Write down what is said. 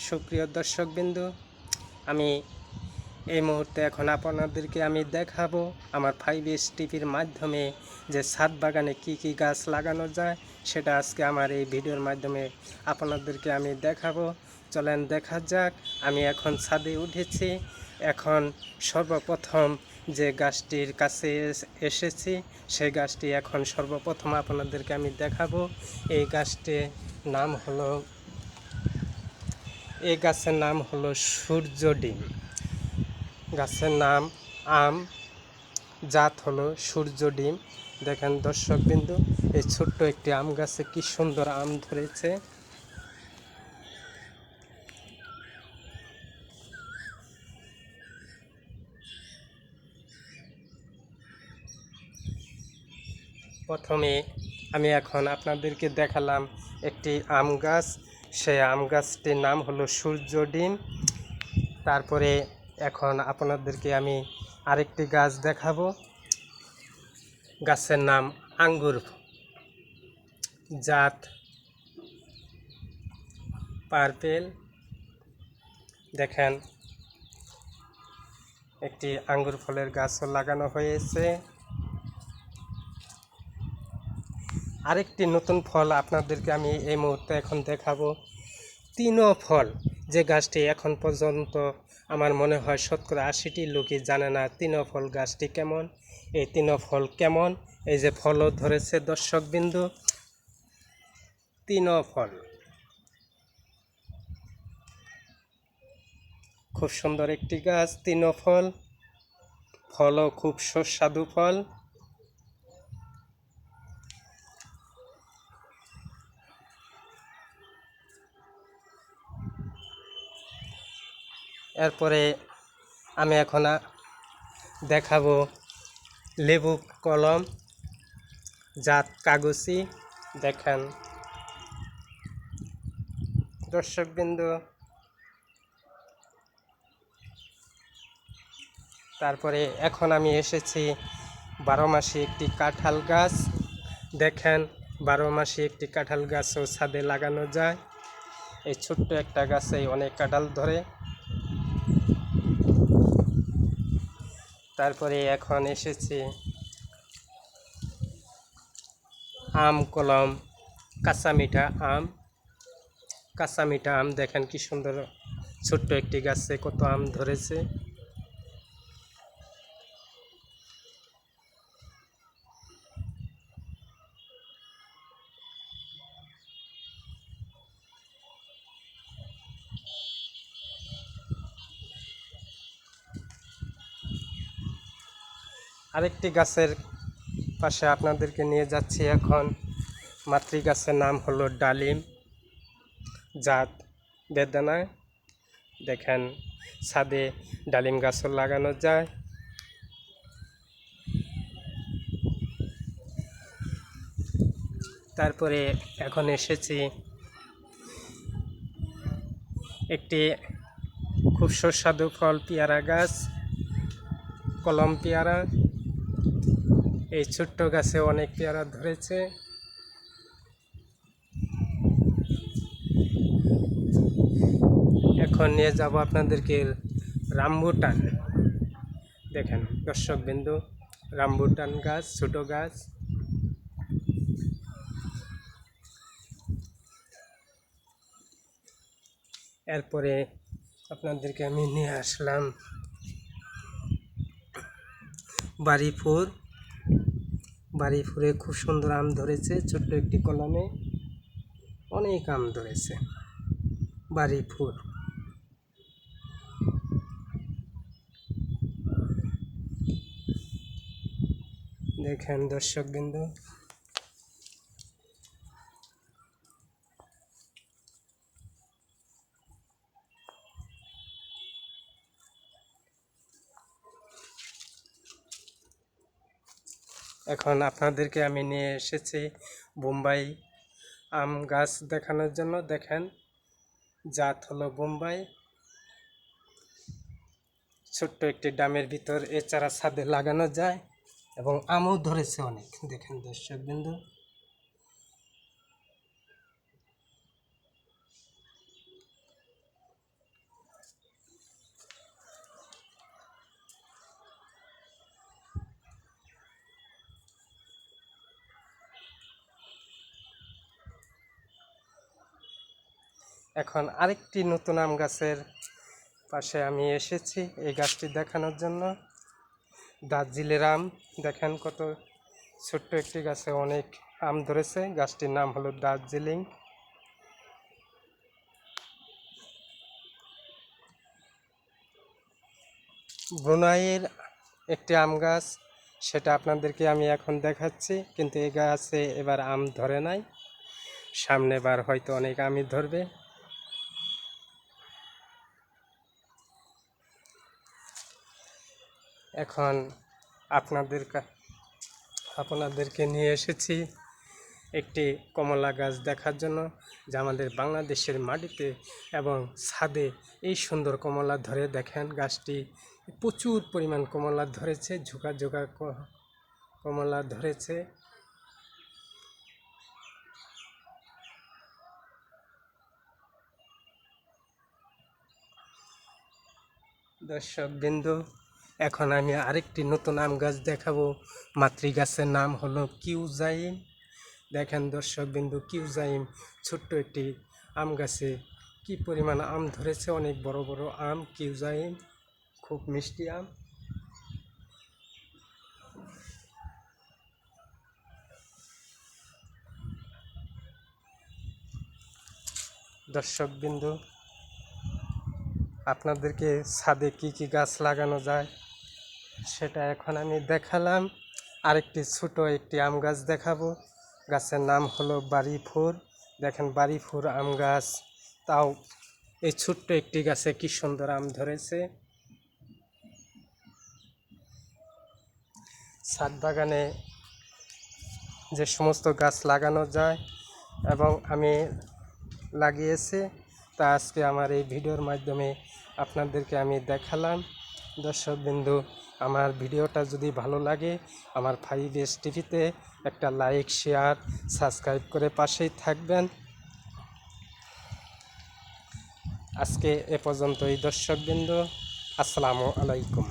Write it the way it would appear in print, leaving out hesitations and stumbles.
সুপ্রিয় দর্শকবৃন্দু, আমি এই মুহূর্তে এখন আপনাদেরকে আমি দেখাবো আমার 5S টিভির মাধ্যমে যে ছাদ বাগানে কি কি গাছ লাগানো যায়, সেটা আজকে আমার এই ভিডিওর মাধ্যমে আপনাদেরকে আমি দেখাবো। চলেন দেখা যাক। আমি এখন ছাদে উঠেছি। এখন সর্বপ্রথম যে গাছটির কাছে এসেছি, সেই গাছটি এখন সর্বপ্রথম আপনাদেরকে আমি দেখাবো। এই গাছটির নাম হলো এই গাছের নাম হলো সূর্য ডিম। গাছের নাম আম, জাত হলো সূর্য ডিম। দেখেন দর্শকবিন্দু, এই ছোট্ট একটি আম গাছে কি সুন্দর আম ধরেছে। প্রথমে আমি এখন আপনাদেরকে দেখালাম একটি আম গাছ। সেই আম গাছটির নাম হলো সূর্য ডিম। তারপরে এখন আপনাদেরকে আমি আরেকটি গাছ দেখাবো। গাছের নাম আঙ্গুর, জাত পার্পেল। দেখেন একটি আঙ্গুর ফলের গাছও লাগানো হয়েছে। আরেকটি নতুন ফল আপনাদেরকে আমি এই মুহূর্তে এখন দেখাবো। তিনো ফল, যে গাছটি এখন পর্যন্ত আমার মনে হয় 70-80টি লোকই জানে না তিনো ফল গাছটি কেমন। এই তিনো ফল কেমন, এই যে ফলও ধরেছে দর্শকবিন্দু। তিনো ফল খুব সুন্দর একটি গাছ। তিনো ফল, ফলও খুব সুস্বাদু ফল। এরপরে আমি এখন দেখাবো লেবু কলম, জাত কাগজি। দেখেন দর্শকবৃন্দ, তারপরে এখন আমি এসেছি 12 মাসি একটি কাঁঠাল গাছ। দেখেন 12 মাসি একটি কাঁঠাল গাছও ছাদে লাগানো যায়। এই ছোট্ট একটা গাছেই অনেক কাঁঠাল ধরে। তারপরে এখন এসেছি আম কলম, কাঁচা মিঠা আম। কাঁচা মিঠা আম দেখেন কি সুন্দর, ছোট্ট একটি গাছে কত আম ধরেছে। আরেকটি গাছের পাশে আপনাদেরকে নিয়ে যাচ্ছি এখন। মাতৃ গাছের নাম হলো ডালিম, জাত বেদানা। দেখেন ছাদে ডালিম গাছও লাগানো যায়। তারপরে এখন এসেছি একটি খুব সুস্বাদু ফল পেয়ারা গাছ, কলম পেয়ারা। এই ছোট্ট গাছে অনেক পেয়ারা ধরেছে। এখন নিয়ে যাব আপনাদেরকে রামবুটান। দেখেন দর্শকবিন্দু, রামবুটান গাছ, ছোট গাছ। এরপরে আপনাদেরকে আমি নিয়ে আসলাম বাড়িফুল। বাড়িফুলে খুব সুন্দর আম ধরেছে, ছোট্ট একটি কলমে অনেক আম ধরেছে বাড়িফুল। দেখেন দর্শকবৃন্দ, এখন আপনাদেরকে আমি নিয়ে এসেছি বোম্বাই আম গাছ দেখানোর জন্য। দেখেন জাত হলো বোম্বাই। ছোট্ট একটি ডামের ভিতর এ চারা ছাদে লাগানো যায় এবং আমও ধরেছে অনেক। দেখেন দর্শকবৃন্দ, এখন আরেকটি নতুন আম গাছের পাশে আমি এসেছি এই গাছটি দেখানোর জন্য। দার্জিলিং আম, দেখেন কত ছোট্ট একটি গাছে অনেক আম ধরেছে। গাছটির নাম হলো দার্জিলিং। ব্রুনাইয়ের একটি আম গাছ, সেটা আপনাদেরকে আমি এখন দেখাচ্ছি, কিন্তু এই গাছে এবার আম ধরে নাই, সামনে বার হয়তো অনেক আমই ধরবে। এখন আপনাদেরকে নিয়ে এসেছি একটি কমলা গাছ দেখার জন্য, যা আমাদের বাংলাদেশের মাটিতে এবং ছাদে এই সুন্দর কমলা ধরে। দেখেন গাছটি প্রচুর পরিমাণ কমলা ধরেছে, ঝোঁকা ঝোঁকা কমলা ধরেছে। দর্শকবৃন্দ, এখন আমি আরেকটি নতুন আম গাছ দেখাবো। মাতৃ গাছের নাম হলো কিউজাইম। দেখেন দর্শকবৃন্দ, কিউজাইম ছোট্ট একটি আম গাছে কি পরিমাণ আম ধরেছে, অনেক বড় বড় আম। কিউজাইম খুব মিষ্টি আম। দর্শকবৃন্দ, আপনাদেরকে ছাদে কি কি গাছ লাগানো যায় সেটা এখন আমি দেখালাম। আরেকটি ছোট একটি আম গাছ দেখাবো। গাছের নাম হলো বাড়িফোর। দেখেন বাড়িফোর আম গাছ, তাও এই ছোট্ট একটি গাছে কি সুন্দর আম ধরেছে। ছাদ বাগানে যে সমস্ত গাছ লাগানো যায় এবং আমি লাগিয়েছি, তা আজকে আমার এই ভিডিওর মাধ্যমে আপনাদেরকে আমি দেখালাম। দর্শকবৃন্দু, আমার ভিডিওটা যদি ভালো লাগে আমার 5S টিভিতে একটা লাইক, শেয়ার, সাবস্ক্রাইব করে পাশেই থাকবেন। আজকে এ পর্যন্তই দর্শকবৃন্দ, আসসালামু আলাইকুম।